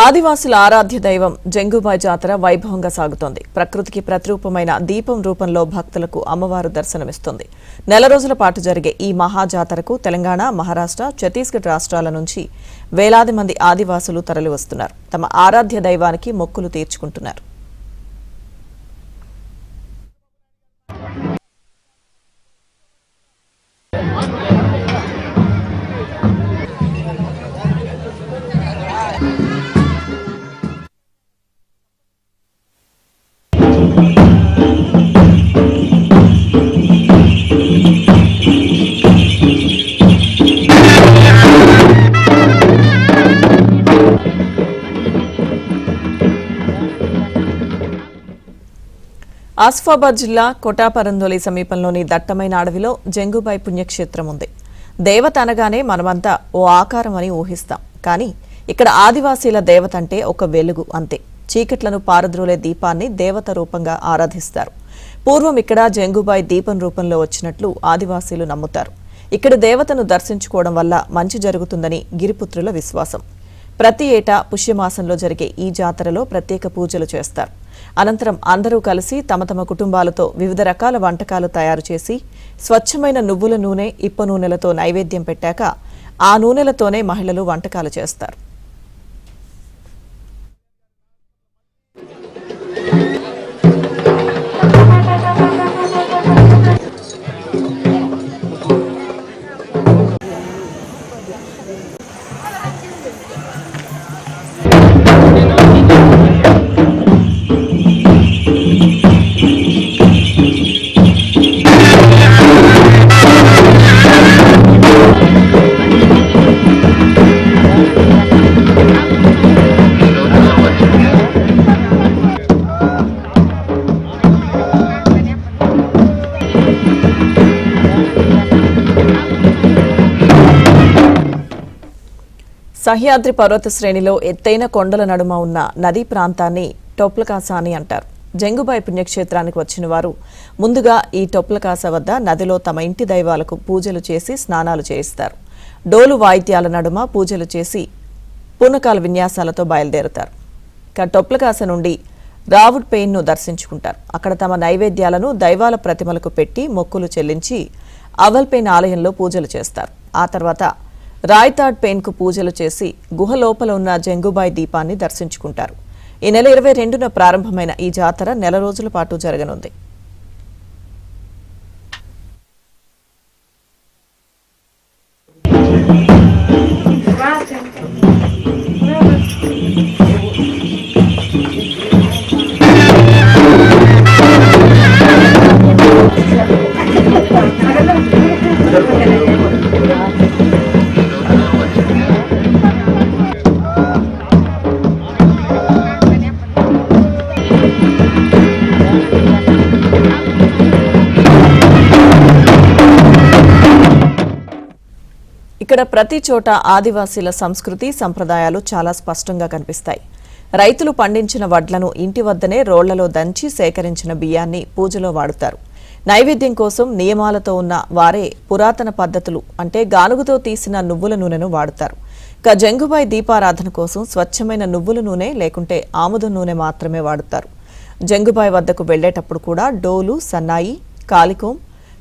ఆదివాసుల ఆరాధ్య దైవం జంగుబాయ్ జాతర వైభవంగా సాగుతోంది. ప్రకృతికి ప్రతిరూపమైన దీపం రూపంలో భక్తులకు అమ్మవారు దర్శనమిస్తుంది. నెల రోజుల పాటు జరిగే ఈ మహాజాతరకు తెలంగాణ, మహారాష్ట్ర, ఛత్తీస్గఢ్ రాష్ట్రాల నుంచి వేలాది మంది ఆదివాసులు తరలివస్తున్నారు. తమ ఆరాధ్య దైవానికి మొక్కులు తీర్చుకుంటున్నారు. ఆసిఫాబాద్ జిల్లా కొటాపరందోలి సమీపంలోని దట్టమైన అడవిలో జంగుబాయ్ పుణ్యక్షేత్రం ఉంది. దేవత అనగానే మనమంతా ఓ ఆకారం అని ఊహిస్తాం. కానీ ఇక్కడ ఆదివాసీల దేవత అంటే ఒక వెలుగు అంతే. చీకట్లను పారద్రోలే దీపాన్ని దేవత రూపంగా ఆరాధిస్తారు. పూర్వం ఇక్కడ జంగుబాయ్ దీపం రూపంలో వచ్చినట్లు ఆదివాసీలు నమ్ముతారు. ఇక్కడ దేవతను దర్శించుకోవడం వల్ల మంచి జరుగుతుందని గిరిపుత్రుల విశ్వాసం. ప్రతి ఏటా పుష్యమాసంలో జరిగే ఈ జాతరలో ప్రత్యేక పూజలు చేస్తారు. అనంతరం అందరూ కలిసి తమ తమ కుటుంబాలతో వివిధ రకాల వంటకాలు తయారు చేసి స్వచ్ఛమైన నువ్వుల నూనె, ఇప్ప నూనెలతో నైవేద్యం పెట్టాక ఆ నూనెలతోనే మహిళలు వంటకాలు చేస్తారు. సహ్యాద్రి పర్వత శ్రేణిలో ఎత్తైన కొండల నడుమ ఉన్న నదీ ప్రాంతాన్ని టొప్లకాస అని అంటారు. జంగుబాయ్ పుణ్యక్షేత్రానికి వచ్చిన వారు ముందుగా ఈ టొప్లకాస వద్ద నదిలో తమ ఇంటి దైవాలకు పూజలు చేసి స్నానాలు చేయిస్తారు. డోలు వాయిద్యాల నడుమ పూజలు చేసి పూనకాల విన్యాసాలతో బయలుదేరుతారు. ఇక టొప్లకాస నుండి రావుడ్ పెయిన్ను దర్శించుకుంటారు. అక్కడ తమ నైవేద్యాలను దైవాల ప్రతిమలకు పెట్టి మొక్కులు చెల్లించి అవల్ పెయిన్ ఆలయంలో పూజలు చేస్తారు. ఆ తర్వాత రాయ్తాడ్ పెయిన్కు పూజలు చేసి గుహ లోపల ఉన్న జంగుబాయ్ దీపాన్ని దర్శించుకుంటారు. ఈ నెల 22న ప్రారంభమైన ఈ జాతర నెల రోజుల పాటు జరగనుంది. ఇక్కడ ప్రతి చోట ఆదివాసీల సంస్కృతి, సంప్రదాయాలు చాలా స్పష్టంగా కనిపిస్తాయి. రైతులు పండించిన వడ్లను ఇంటి వద్దనే రోళ్లలో దంచి సేకరించిన బియ్యాన్ని పూజలో వాడుతారు. నైవేద్యం కోసం నియమాలతో ఉన్న వారే పురాతన పద్ధతులు అంటే గానుగుతో తీసిన నువ్వుల నూనెను వాడుతారు. ఇక జంగుబాయ్ దీపారాధన కోసం స్వచ్ఛమైన నువ్వుల నూనె లేకుంటే ఆముదం నూనె మాత్రమే వాడుతారు. జంగుబాయ్ వద్దకు వెళ్లేటప్పుడు కూడా డోలు, సన్నాయి, కాలికోం,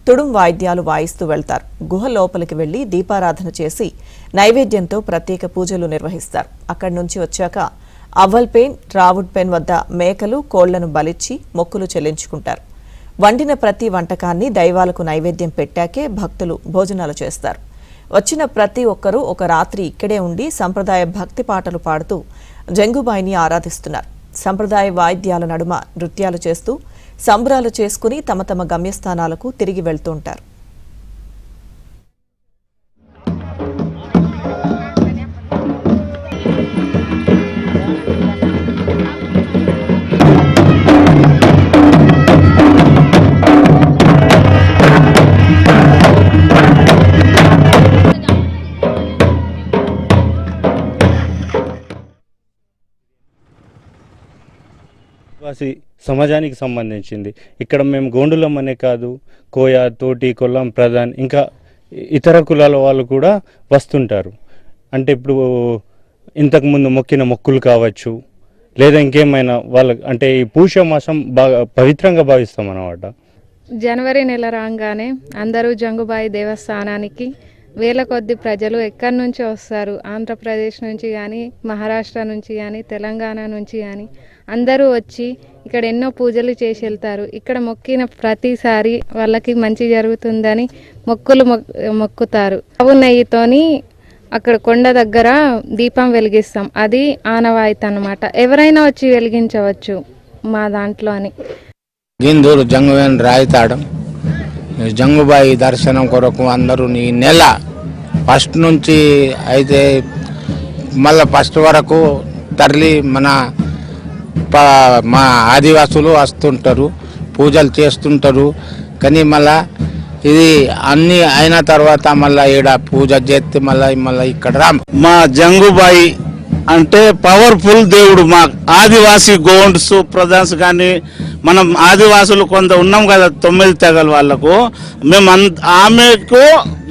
తుడుం వాయిద్యాలు వాయిస్తూ వెళ్తారు. గుహ లోపలికి వెళ్లి దీపారాధన చేసి నైవేద్యంతో ప్రత్యేక పూజలు నిర్వహిస్తారు. అక్కడి నుంచి వచ్చాక అవల్ పెయిన్, రావుడ్ పెయిన్ వద్ద మేకలు, కోళ్లను బలిచ్చి మొక్కులు చెల్లించుకుంటారు. వండిన ప్రతి వంటకాన్ని దైవాలకు నైవేద్యం పెట్టాకే భక్తులు భోజనాలు చేస్తారు. వచ్చిన ప్రతి ఒక్కరూ ఒక రాత్రి ఇక్కడే ఉండి సంప్రదాయ భక్తి పాటలు పాడుతూ జంగుబాయ్ని ఆరాధిస్తున్నారు. సంప్రదాయ వాయిద్యాల నడుమ నృత్యాలు చేస్తూ సంబరాలు చేసుకుని తమ తమ గమ్యస్థానాలకు తిరిగి వెళ్తూ ఉంటారు. ఆదివాసీ సమాజానికి సంబంధించింది. ఇక్కడ మేము గోండులం అనే కాదు, కోయ, తోటి, కొల్లం, ప్రధాన్ ఇంకా ఇతర కులాల వాళ్ళు కూడా వస్తుంటారు. అంటే ఇప్పుడు ఇంతకుముందు మొక్కిన మొక్కులు కావచ్చు, లేదా ఇంకేమైనా వాళ్ళ అంటే ఈ పూష మాసం బాగా పవిత్రంగా భావిస్తాం అన్నమాట. జనవరి నెల రాగానే అందరూ జంగుబాయి దేవస్థానానికి వేల కొద్ది ప్రజలు ఎక్కడి నుంచి వస్తారు, ఆంధ్రప్రదేశ్ నుంచి కానీ, మహారాష్ట్ర నుంచి కానీ, తెలంగాణ నుంచి కానీ అందరూ వచ్చి ఇక్కడ ఎన్నో పూజలు చేసి వెళ్తారు. ఇక్కడ మొక్కిన ప్రతిసారి వాళ్ళకి మంచి జరుగుతుందని మొక్కుతారు. ఆవు నెయ్యితోని అక్కడ కొండ దగ్గర దీపం వెలిగిస్తాం. అది ఆనవాయితీ అన్నమాట. ఎవరైనా వచ్చి వెలిగించవచ్చు మా దాంట్లో అని. గిందూరు జంగువేన్ రాయితాడం జంగుబాయి దర్శనం కొరకు అందరూ ఈ నెల ఫస్ట్ నుంచి అయితే మళ్ళీ ఫస్ట్ వరకు తరలి మా ఆదివాసులు వస్తుంటారు, పూజలు చేస్తుంటారు. కానీ మళ్ళా ఇది అన్ని అయిన తర్వాత మళ్ళీ ఈడ పూజ చేస్తే మళ్ళీ ఇక్కడ రామ్. మా జంగుబాయి అంటే పవర్ఫుల్ దేవుడు. మా ఆదివాసీ గోండ్స్ ప్రధాన్స్ కానీ మనం ఆదివాసులు కొంత ఉన్నాం కదా 9 తెగల వాళ్ళకు, మేము ఆమెకు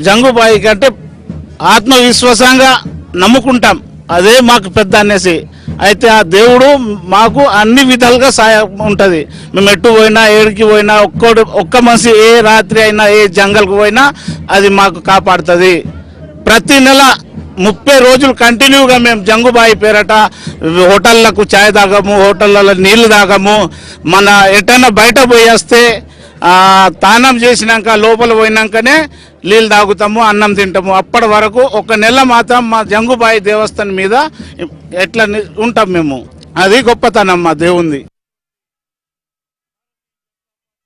జంగుబాయికి అంటే ఆత్మవిశ్వాసంగా నమ్ముకుంటాం. అదే మాకు పెద్ద అనేసి. అయితే ఆ దేవుడు మాకు అన్ని విధాలుగా సాయం ఉంటుంది. మేము ఎటు పోయినా ఏడికి పోయినా ఒక్క మనిషి ఏ రాత్రి అయినా ఏ జంగల్కి పోయినా అది మాకు కాపాడుతుంది. ప్రతి నెల 30 రోజులు కంటిన్యూగా మేము జంగుబాయి పేరట హోటళ్లకు ఛాయ్ తాగము, హోటళ్ళలో నీళ్లు తాగము. మన ఎటైనా బయట పోయేస్తే తానం చేసినాక లోపల పోయినాకనే నీళ్ళు తాగుతాము, అన్నం తింటాము. అప్పటి వరకు ఒక నెల మాత్రం మా జంగుబాయి దేవస్థానం మీద ఎట్లా ఉంటాం మేము. అది గొప్పతనం మా దేవుంది.